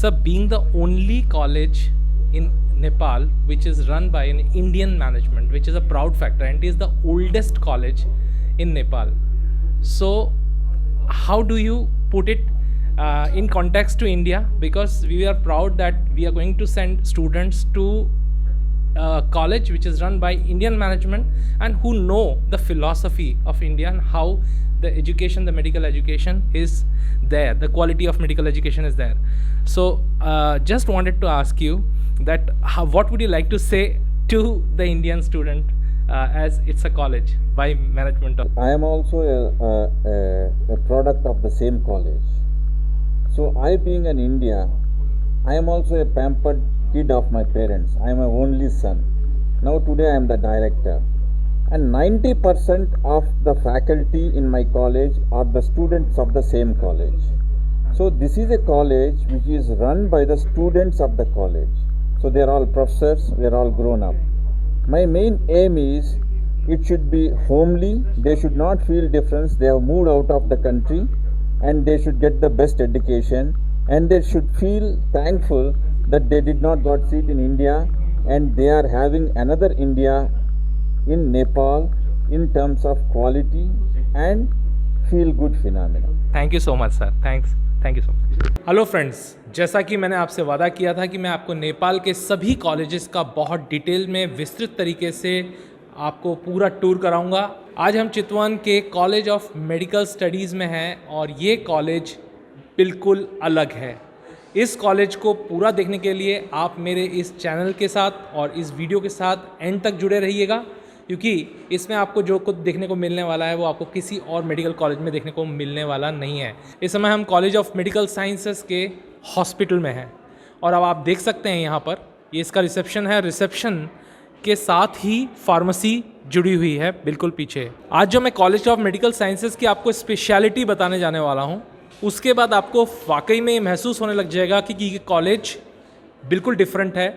Sir, being the only college in Nepal which is run by an Indian management, which is a proud factor, and it is the oldest college in Nepal. So, how do you put it in context to India? Because we are proud that we are going to send students to college which is run by Indian management and who know the philosophy of India and how the education, the medical education is there, the quality of medical education is there. So, just wanted to ask you that what would you like to say to the Indian student as it's a college by management of? I am also a product of the same college. So I being an India, I am also a pampered kid of my parents. I am a only son. Now today I am the director. And 90% of the faculty in my college are the students of the same college. So this is a college which is run by the students of the college. So they are all professors, we are all grown up. My main aim is it should be homely, they should not feel difference, they have moved out of the country and they should get the best education and they should feel thankful that they did not got seat in India and they are having another India in Nepal in terms of quality and feel good phenomena. Thank you so much sir, thank you so much. Hello friends, जैसा कि मैंने आपसे वादा किया था कि मैं आपको नेपाल के सभी कॉलेजेस का बहुत डिटेल में विस्तृत तरीके से आपको पूरा टूर कराऊंगा. आज हम चितवन के कॉलेज ऑफ मेडिकल स्टडीज़ में हैं और ये कॉलेज बिल्कुल अलग है. इस कॉलेज को पूरा देखने के लिए आप मेरे इस चैनल के साथ और इस वीडियो के साथ एंड तक जुड़े रहिएगा, क्योंकि इसमें आपको जो कुछ देखने को मिलने वाला है वो आपको किसी और मेडिकल कॉलेज में देखने को मिलने वाला नहीं है. इस समय हम कॉलेज ऑफ मेडिकल साइंसेस के हॉस्पिटल में हैं और अब आप देख सकते हैं यहाँ पर ये इसका रिसेप्शन है. रिसेप्शन के साथ ही फार्मेसी जुड़ी हुई है बिल्कुल पीछे. आज जो मैं कॉलेज ऑफ मेडिकल साइंसेस की आपको स्पेशलिटी बताने जाने वाला हूँ, उसके बाद आपको वाकई में महसूस होने लग जाएगा कि ये कॉलेज बिल्कुल डिफरेंट है.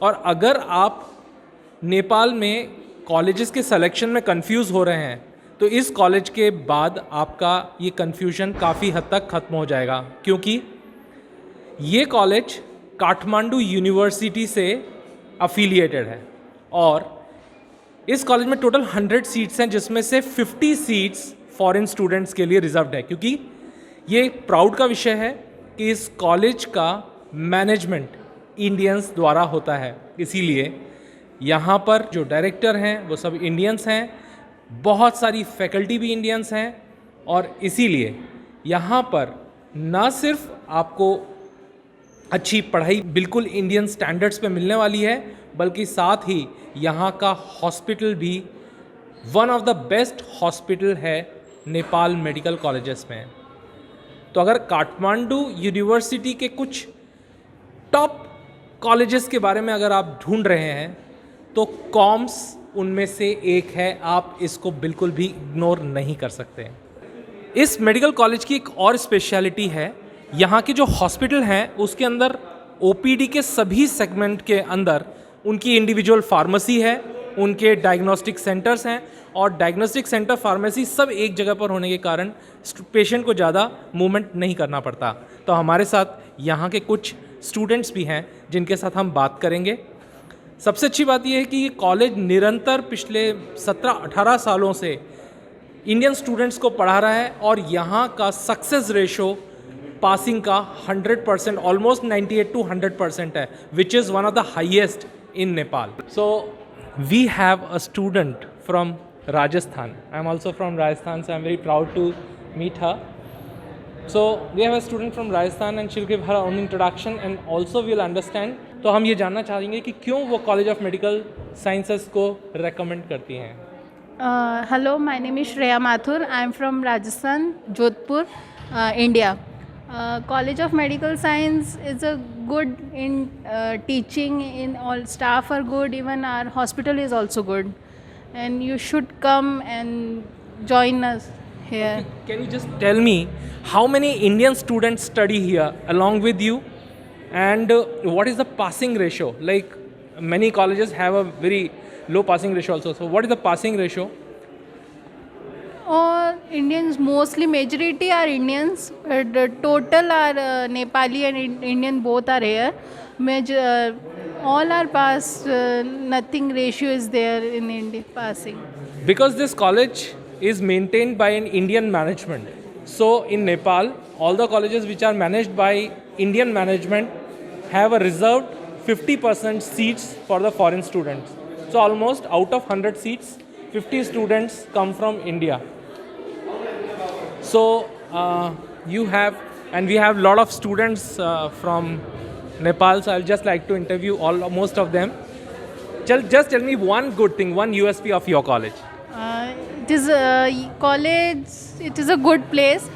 और अगर आप नेपाल में कॉलेजेस के सिलेक्शन में कंफ्यूज हो रहे हैं तो इस कॉलेज के बाद आपका ये कंफ्यूजन काफ़ी हद तक ख़त्म हो जाएगा, क्योंकि ये कॉलेज काठमांडू यूनिवर्सिटी से अफिलिएटेड है और इस कॉलेज में टोटल 100 सीट्स हैं, जिसमें से 50 सीट्स फॉरेन स्टूडेंट्स के लिए रिजर्व्ड है. क्योंकि ये प्राउड का विषय है कि इस कॉलेज का मैनेजमेंट इंडियंस द्वारा होता है, इसीलिए यहाँ पर जो डायरेक्टर हैं वो सब इंडियंस हैं, बहुत सारी फैकल्टी भी इंडियंस हैं और इसीलिए यहाँ पर ना सिर्फ आपको अच्छी पढ़ाई बिल्कुल इंडियन स्टैंडर्ड्स पे मिलने वाली है, बल्कि साथ ही यहाँ का हॉस्पिटल भी one of the best hospital है नेपाल मेडिकल कॉलेजेस में. तो अगर काठमांडू यूनिवर्सिटी के कुछ टॉप कॉलेजेस के बारे में अगर आप ढूंढ रहे हैं तो कॉम्स उनमें से एक है, आप इसको बिल्कुल भी इग्नोर नहीं कर सकते. इस मेडिकल कॉलेज की एक और स्पेशलिटी है, यहाँ के जो हॉस्पिटल हैं उसके अंदर ओपीडी के सभी सेगमेंट के अंदर उनकी इंडिविजुअल फार्मेसी है, उनके डायग्नोस्टिक सेंटर्स हैं और डायग्नोस्टिक सेंटर फार्मेसी सब एक जगह पर होने के कारण पेशेंट को ज़्यादा मूवमेंट नहीं करना पड़ता. तो हमारे साथ यहाँ के कुछ स्टूडेंट्स भी हैं जिनके साथ हम बात करेंगे. सबसे अच्छी बात यह है कि ये कॉलेज निरंतर पिछले 17-18 सालों से इंडियन स्टूडेंट्स को पढ़ा रहा है और यहाँ का सक्सेस रेशो पासिंग का 100%, ऑलमोस्ट 98 to 100% है, which is one of the highest in Nepal. So we have a student from Rajasthan. I am also from Rajasthan, so I am very proud to meet her. So we have a student from Rajasthan and she'll give her own introduction and also we'll understand. तो हम ये जानना चाहेंगे कि क्यों वो college of medical sciences को recommend करती हैं. Hello, my name is Shreya Mathur. I am from Rajasthan, Jodhpur, India. College of Medical Science is a good in teaching, in all staff are good, even our hospital is also good, and you should come and join us here. Can you just tell me how many Indian students study here along with you and what is the passing ratio? Like many colleges have a very low passing ratio also. So what is the passing ratio? or Indians, mostly majority are Indians, but the total are Nepali and Indian both are here. All are passed, nothing ratio is there in India passing. Because this college is maintained by an Indian management. So in Nepal, all the colleges which are managed by Indian management have a reserved 50% seats for the foreign students. So almost out of 100 seats, 50 students come from India. So you have, and we have a lot of students from Nepal. So I'll just like to interview most of them. Just tell me one good thing, one USP of your college. It is a college. It is a good place.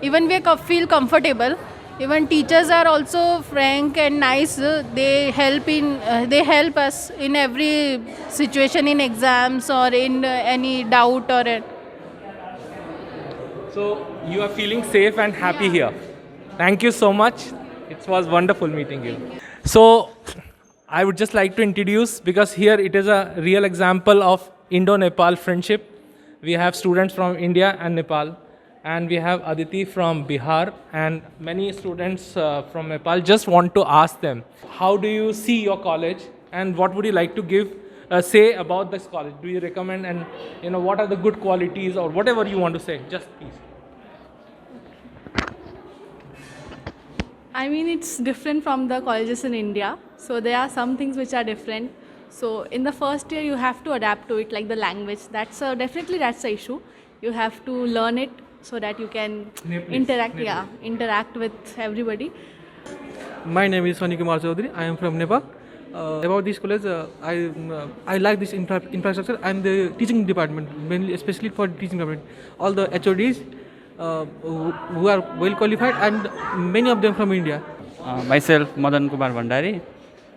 Even we feel comfortable. Even teachers are also frank and nice. They help us in every situation, in exams or in any doubt or. So you are feeling safe and happy here. Thank you so much. It was wonderful meeting you. So I would just like to introduce, because here it is a real example of Indo-Nepal friendship. We have students from India and Nepal, and we have Aditi from Bihar and many students from Nepal. Just want to ask them, how do you see your college and what would you like to give say about this college? Do you recommend, and what are the good qualities or whatever you want to say? Just please. I mean, it's different from the colleges in India. So there are some things which are different. So in the first year, you have to adapt to it, like the language. That's definitely that's the issue. You have to learn it so that you can interact with everybody. My name is Sani Kumar Chaudhary. I am from Nepal. About this college, I like this infrastructure and the teaching department, mainly especially for teaching department. All the HODs who are well qualified, and many of them from India. Myself, Madan Kumar Bhandari.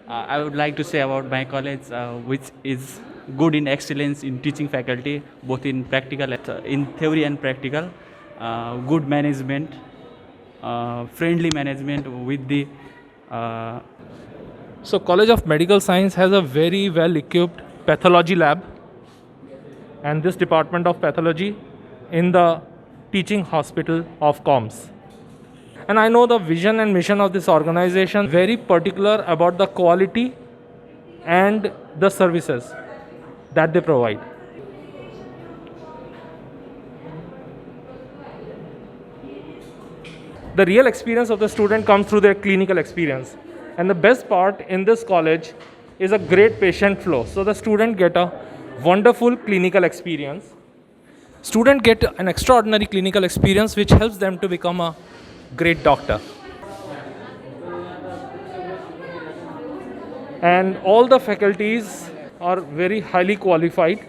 I would like to say about my college, which is good in excellence in teaching faculty, both in practical, in theory and practical. Good management, friendly management with the. So College of Medical Science has a very well equipped pathology lab, and this department of pathology in the teaching hospital of COMS. And I know the vision and mission of this organization, very particular about the quality and the services that they provide. The real experience of the student comes through their clinical experience. And the best part in this college is a great patient flow. So the student get a wonderful clinical experience. Students get an extraordinary clinical experience which helps them to become a great doctor. And all the faculties are very highly qualified.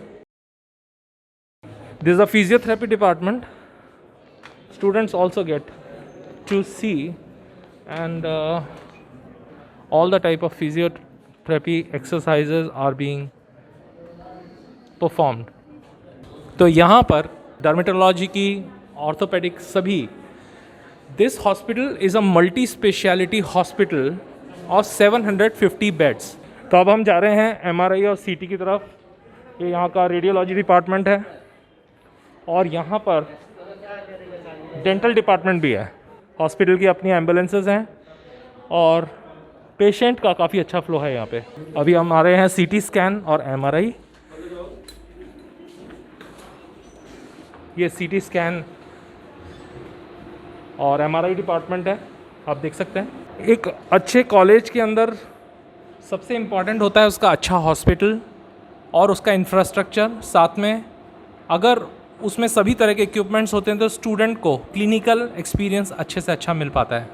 This is a physiotherapy department. Students also get to see and all the type of physiotherapy exercises are being performed. तो यहाँ पर dermatology की, orthopaedic सभी, this hospital is a multi speciality hospital of 750 beds. तो अब हम जा रहे हैं MRI और CT की तरफ. ये यहाँ का रेडियोलॉजी डिपार्टमेंट है और यहाँ पर डेंटल डिपार्टमेंट भी है. हॉस्पिटल की अपनी एम्बुलेंसेस हैं और पेशेंट का काफ़ी अच्छा फ्लो है यहाँ पे. अभी हम आ रहे हैं CT स्कैन और MRI. ये CT स्कैन और MRI डिपार्टमेंट है, आप देख सकते हैं. एक अच्छे कॉलेज के अंदर सबसे इम्पॉर्टेंट होता है उसका अच्छा हॉस्पिटल और उसका इंफ्रास्ट्रक्चर. साथ में अगर उसमें सभी तरह के इक्विपमेंट्स होते हैं तो स्टूडेंट को क्लिनिकल एक्सपीरियंस अच्छे से अच्छा मिल पाता है.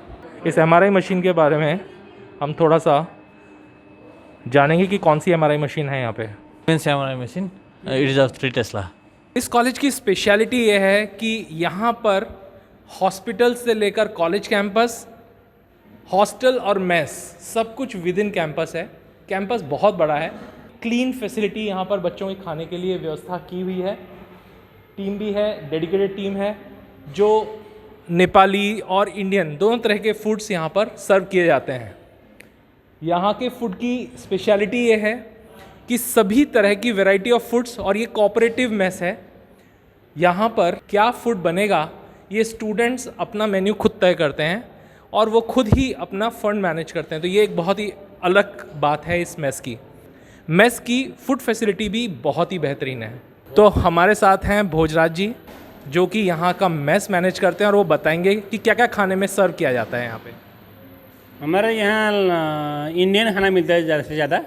इस MRI मशीन के बारे में हम थोड़ा सा जानेंगे कि कौन सी MRI मशीन है यहाँ पे. MRI machine. It is of 3 Tesla. इस कॉलेज की स्पेशलिटी ये है कि यहाँ पर हॉस्पिटल से लेकर कॉलेज कैंपस, हॉस्टल और मेस सब कुछ विद इन कैंपस है. कैंपस बहुत बड़ा है. क्लीन फैसिलिटी यहाँ पर बच्चों के खाने के लिए व्यवस्था की हुई है. टीम भी है, डेडिकेटेड टीम है जो नेपाली और इंडियन दोनों तरह के फूड्स यहाँ पर सर्व किए जाते हैं. यहाँ के फूड की स्पेशलिटी ये है कि सभी तरह की वैरायटी ऑफ फूड्स, और ये कोऑपरेटिव मेस है यहाँ पर क्या फूड बनेगा ये स्टूडेंट्स अपना मेन्यू खुद तय करते हैं और वो खुद ही अपना फंड मैनेज करते हैं। तो ये एक बहुत ही अलग बात है इस मेस की फूड फैसिलिटी भी बहुत ही बेहतरीन है। तो हमारे साथ हैं भोजराज जी जो कि यहाँ का मेस मैनेज करते हैं और वो बताएंगे कि क्या क्या खाने में सर्व किया जाता है यहाँ पे। हमारे यहाँ इंडियन खाना मिलता है ज़्यादा से ज़्यादा,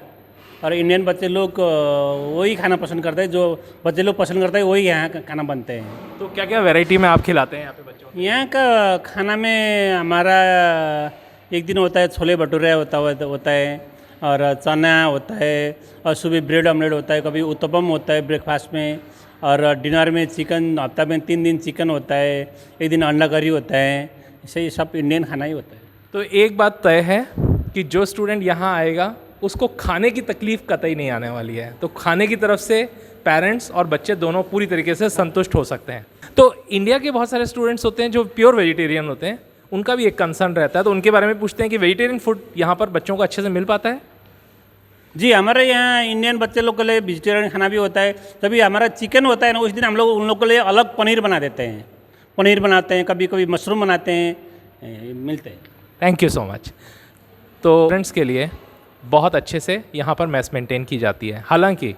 और इंडियन बच्चे लोग वही खाना पसंद करते हैं, जो बच्चे लोग पसंद करते हैं वही यहाँ का खाना बनते हैं। तो क्या क्या वैरायटी में आप खिलाते हैं यहाँ पे बच्चों को? यहाँ का खाना में हमारा एक दिन होता है छोले भटूरे होता है, और चना होता है, और सुबह ब्रेड ऑमलेट होता है, कभी उत्तपम होता है ब्रेकफास्ट में, और डिनर में चिकन, हफ्ता में 3 दिन चिकन होता है, एक दिन अंडा करी होता है। ऐसे ही सब इंडियन खाना ही होता है। तो एक बात तय है कि जो स्टूडेंट यहाँ आएगा उसको खाने की तकलीफ़ कतई नहीं आने वाली है। तो खाने की तरफ से पेरेंट्स और बच्चे दोनों पूरी तरीके से संतुष्ट हो सकते हैं। तो इंडिया के बहुत सारे स्टूडेंट्स होते हैं जो प्योर वेजिटेरियन होते हैं, उनका भी एक कंसर्न रहता है, तो उनके बारे में पूछते हैं कि वेजिटेरियन फूड यहाँ पर बच्चों को अच्छे से मिल पाता है? जी, हमारे यहाँ इंडियन बच्चे लोग के लिए वेजिटेरियन खाना भी होता है। तभी हमारा चिकन होता है ना, उस दिन हम लोग उन लोग के लिए अलग पनीर बना देते हैं। पनीर बनाते हैं, कभी कभी मशरूम बनाते हैं, मिलते हैं। Thank you so much. तो स्टूडेंट्स के लिए बहुत अच्छे से यहाँ पर मेस मेंटेन की जाती है। हालांकि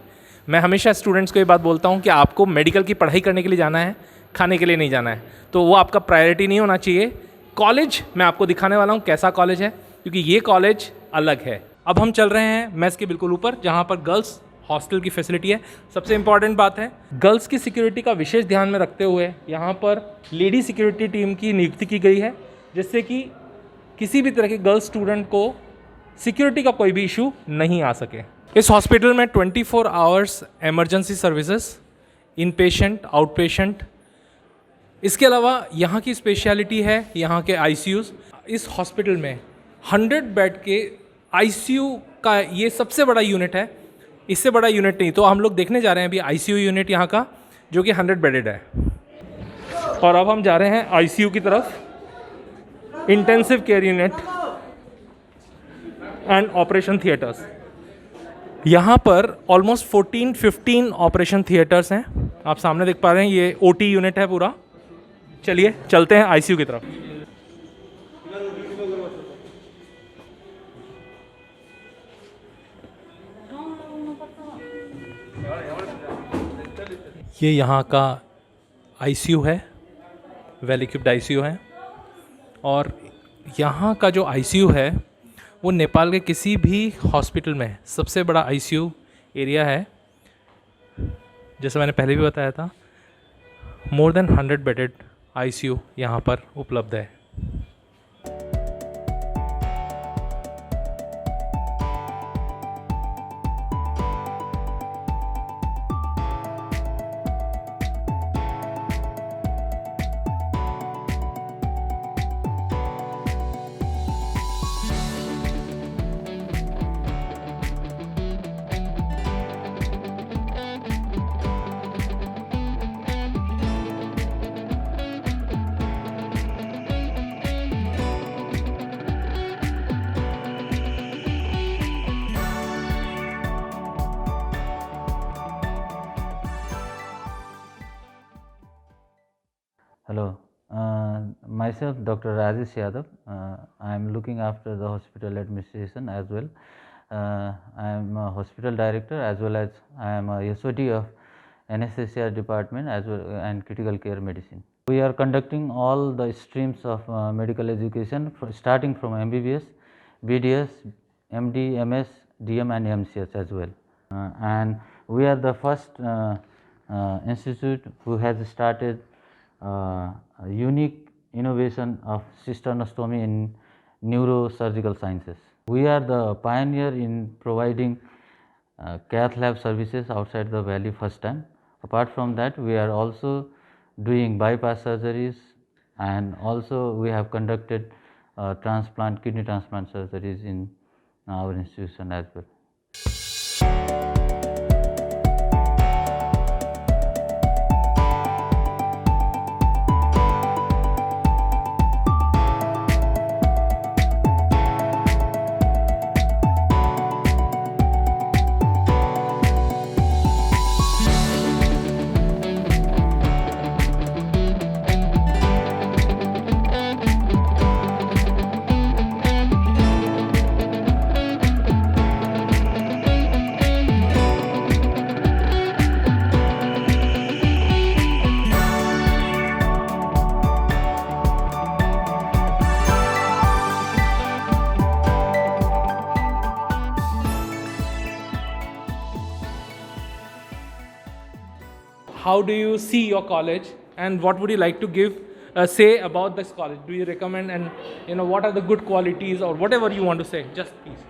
मैं हमेशा स्टूडेंट्स को ये बात बोलता हूँ कि आपको मेडिकल की पढ़ाई करने के लिए जाना है, खाने के लिए नहीं जाना है, तो वो आपका प्रायोरिटी नहीं होना चाहिए। कॉलेज मैं आपको दिखाने वाला हूँ कैसा कॉलेज है, क्योंकि ये कॉलेज अलग है। अब हम चल रहे हैं मेस के बिल्कुल ऊपर, जहाँ पर गर्ल्स हॉस्टल की फैसिलिटी है। सबसे इम्पॉर्टेंट बात है, गर्ल्स की सिक्योरिटी का विशेष ध्यान में रखते हुए यहाँ पर लेडी सिक्योरिटी टीम की नियुक्ति की गई है, जिससे कि किसी भी तरह के गर्ल्स स्टूडेंट को सिक्योरिटी का कोई भी इशू नहीं आ सके। इस हॉस्पिटल में 24 आवर्स इमरजेंसी सर्विसेज, इन पेशेंट, आउट पेशेंट, इसके अलावा यहाँ की स्पेशलिटी है यहाँ के ICUs। इस हॉस्पिटल में 100 बेड के ICU का ये सबसे बड़ा यूनिट है, इससे बड़ा यूनिट नहीं। तो हम लोग देखने जा रहे हैं अभी ICU यूनिट यहाँ का, जो कि 100 बेडेड है। और अब हम जा रहे हैं ICU की तरफ, intensive care unit and operation theatres. यहाँ पर ऑलमोस्ट 14-15 ऑपरेशन थिएटर्स हैं, आप सामने देख पा रहे हैं। ये OT यूनिट है पूरा। चलिए चलते हैं ICU की तरफ। ये यहाँ का ICU है, वेल इक्विप्ड ICU है। और यहाँ का जो ICU है वो नेपाल के किसी भी हॉस्पिटल में सबसे बड़ा ICU एरिया है। जैसे मैंने पहले भी बताया था, मोर देन 100 बेडेड ICU यहाँ पर उपलब्ध है। Hello, myself Dr. Rajesh Yadav. I am looking after the hospital administration as well. I am a hospital director as well as I am a SOT of anesthesia department as well and critical care medicine. We are conducting all the streams of medical education starting from MBBS, BDS, MD, MS, DM and MCS as well. And we are the first institute who has started a unique innovation of cystostomy in neurosurgical sciences. We are the pioneer in providing cath lab services outside the valley first time. Apart from that, we are also doing bypass surgeries, and also we have conducted kidney transplant surgeries in our institution as well. how do you see your college, and what would you like to give say about this college? Do you recommend, and what are the good qualities, or whatever you want to say? Just please.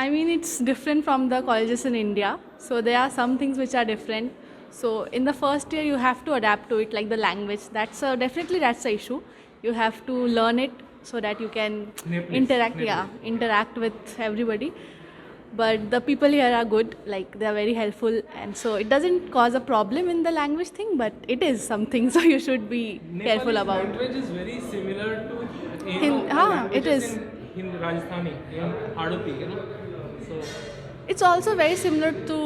I mean, it's different from the colleges in India. So there are some things which are different. So in the first year, you have to adapt to it, like the language. Definitely that's the issue. You have to learn it so that you can interact with everybody. But the people here are good, like they are very helpful, and so it doesn't cause a problem in the language thing, but it is something, so you should be careful about. Language is very similar to it is. in Rajasthani, in Hadupi, So It's also very similar to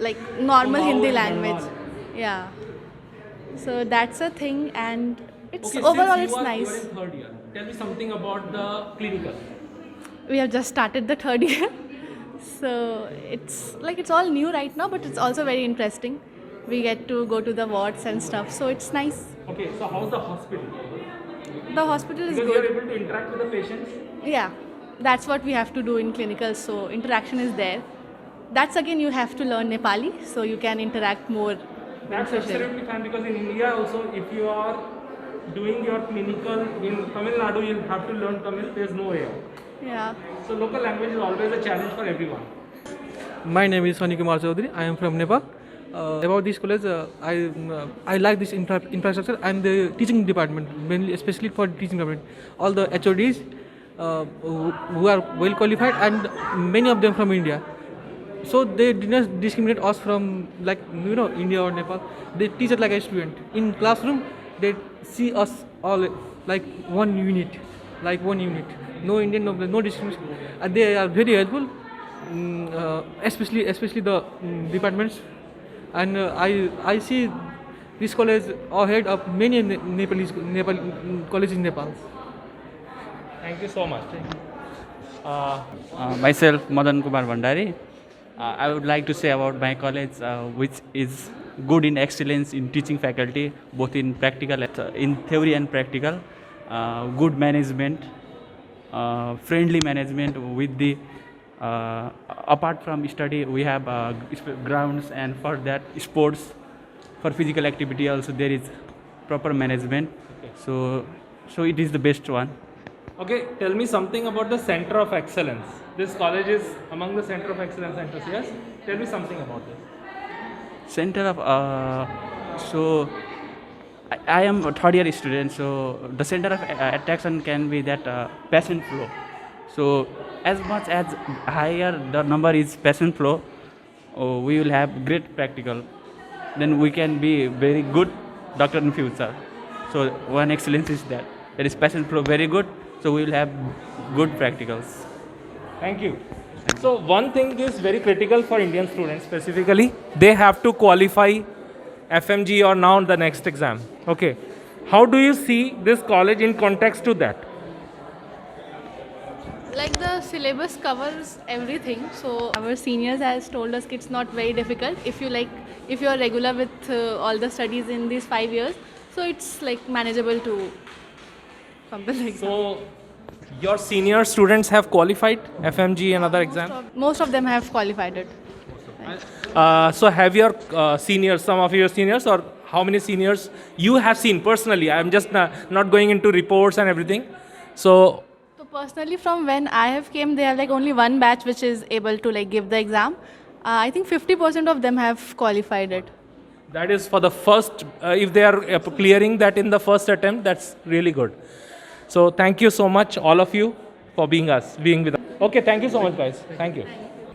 like normal Kumaon Hindi and language. Malwal. Yeah. So that's a thing, and it's okay, overall since it's you are nice. in third year, tell me something about the clinical. We have just started the third year, so it's all new right now, but it's also very interesting. We get to go to the wards and stuff, so it's nice. Okay, so how's the hospital? The hospital is Because you are good. able to interact with the patients. Yeah, that's what we have to do in clinical, so interaction is there. That's again, you have to learn Nepali, so you can interact more. That's beneficially. absolutely fine, because in India also, if you are doing your clinical in Tamil Nadu, you'll have to learn Tamil. There's no way out. Yeah. So local language is always a challenge for everyone. My name is Soni Kumar Chaudhary. I am from Nepal. About this college, I like this infrastructure and the teaching department, mainly especially for teaching department. All the HODs who are well qualified, and many of them from India. So they did not discriminate us from India or Nepal. They teach us like a student. In classroom, they see us all like one unit. No Indian, no discrimination. And they are very helpful, especially the departments. And I see this college ahead of many Nepal colleges in Nepal. Thank you so much. Myself, Madan Kumar Bhandari. I would like to say about my college, which is good in excellence in teaching faculty, both in in theory and practical. Good management, friendly management with the. Apart from study, we have grounds, and for that sports, for physical activity also there is proper management. Okay. So it is the best one. Okay, tell me something about the Center of Excellence. This college is among the Center of Excellence centers, yes? Tell me something about this. Center of so I am a third year student, so the center of attraction can be that passion flow. So as much as higher the number is passion flow, we will have great practical. Then we can be very good doctor in future. So one excellence is that there is passion flow very good. So we will have good practicals. Thank you. So one thing is very critical for Indian students specifically. They have to qualify FMG or now the next exam. Okay. How do you see this college in context to that? Like the syllabus covers everything, so our seniors has told us it's not very difficult if you are regular with all the studies in these 5 years, so it's like manageable to something like that. So your senior students have qualified FMG and other exams? Most of them have qualified it. So have your seniors, some of your seniors, or how many seniors you have seen personally? I'm just not going into reports and everything. So Personally, from when I have came, they have like only one batch which is able to like give the exam. I think 50% of them have qualified it. that is for the first, if they are clearing that in the first attempt, that's really good. So thank you so much, all of you, for being with us. Okay, thank you so much, guys. Thank you.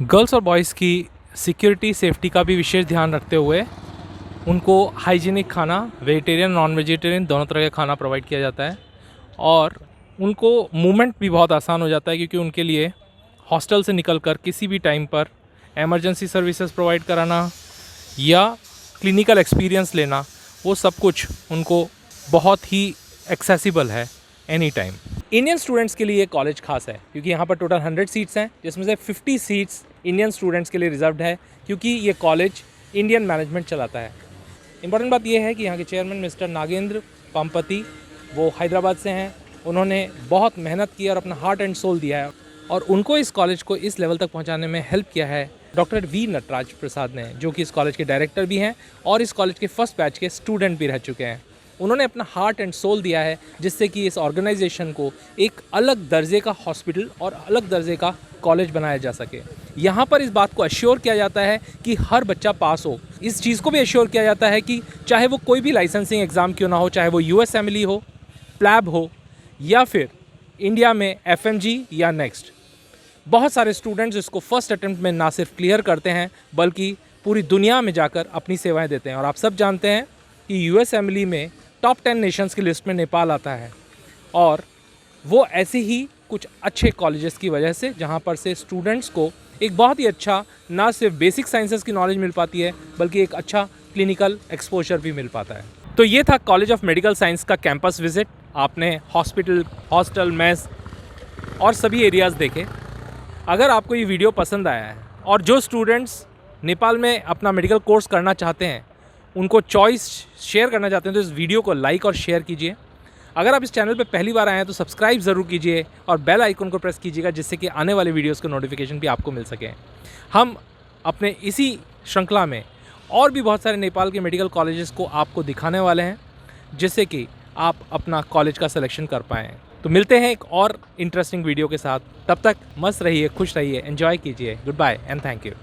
Girls और boys की security safety का भी विशेष ध्यान रखते हुए उनको hygienic खाना, vegetarian non vegetarian दोनों तरह का खाना प्रोवाइड किया जाता है, और उनको मूवमेंट भी बहुत आसान हो जाता है, क्योंकि उनके लिए हॉस्टल से निकलकर किसी भी टाइम पर एमरजेंसी सर्विसेज प्रोवाइड कराना या क्लिनिकल एक्सपीरियंस लेना, वो सब कुछ उनको बहुत ही एक्सेसिबल है एनी टाइम। इंडियन स्टूडेंट्स के लिए ये कॉलेज खास है, क्योंकि यहाँ पर टोटल 100 सीट्स हैं, जिसमें से 50 सीट्स इंडियन स्टूडेंट्स के लिए रिजर्व्ड है, क्योंकि ये कॉलेज इंडियन मैनेजमेंट चलाता है। इंपॉर्टेंट बात ये है कि यहाँ के चेयरमैन मिस्टर नागेंद्र पंपति, वो हैदराबाद से हैं। उन्होंने बहुत मेहनत की और अपना हार्ट एंड सोल दिया है, और उनको इस कॉलेज को इस लेवल तक पहुंचाने में हेल्प किया है डॉक्टर वी नटराज प्रसाद ने, जो कि इस कॉलेज के डायरेक्टर भी हैं और इस कॉलेज के फर्स्ट बैच के स्टूडेंट भी रह चुके हैं। उन्होंने अपना हार्ट एंड सोल दिया है जिससे कि इस ऑर्गेनाइजेशन को एक अलग दर्जे का हॉस्पिटल और अलग दर्जे का कॉलेज बनाया जा सके। यहाँ पर इस बात को एश्योर किया जाता है कि हर बच्चा पास हो। इस चीज़ को भी एश्योर किया जाता है कि चाहे वो कोई भी लाइसेंसिंग एग्ज़ाम क्यों ना हो, चाहे वो USMLE हो, प्लैब हो या फिर इंडिया में FMG या नेक्स्ट, बहुत सारे स्टूडेंट्स इसको फर्स्ट अटेम्प्ट में ना सिर्फ क्लियर करते हैं बल्कि पूरी दुनिया में जाकर अपनी सेवाएं देते हैं। और आप सब जानते हैं कि USMLE में टॉप 10 नेशंस की लिस्ट में नेपाल आता है, और वो ऐसे ही कुछ अच्छे कॉलेजेस की वजह से जहाँ पर से स्टूडेंट्स को एक बहुत ही अच्छा ना सिर्फ बेसिक साइंसेस की नॉलेज मिल पाती है बल्कि एक अच्छा क्लिनिकल एक्सपोजर भी मिल पाता है। तो ये था कॉलेज ऑफ मेडिकल साइंस का कैंपस विजिट। आपने हॉस्पिटल, हॉस्टल, मेस और सभी एरियाज़ देखे। अगर आपको ये वीडियो पसंद आया है और जो स्टूडेंट्स नेपाल में अपना मेडिकल कोर्स करना चाहते हैं, उनको चॉइस शेयर करना चाहते हैं, तो इस वीडियो को लाइक और शेयर कीजिए। अगर आप इस चैनल पर पहली बार आए हैं तो सब्सक्राइब ज़रूर कीजिए और बेल आइकन को प्रेस कीजिएगा जिससे कि आने वाले वीडियोस का नोटिफिकेशन भी आपको मिल सके। हम अपने इसी श्रृंखला में और भी बहुत सारे नेपाल के मेडिकल कॉलेजेस को आपको दिखाने वाले हैं जिससे कि आप अपना कॉलेज का सिलेक्शन कर पाएँ। तो मिलते हैं एक और इंटरेस्टिंग वीडियो के साथ। तब तक मस्त रहिए, खुश रहिए, एंजॉय कीजिए। Goodbye and thank you.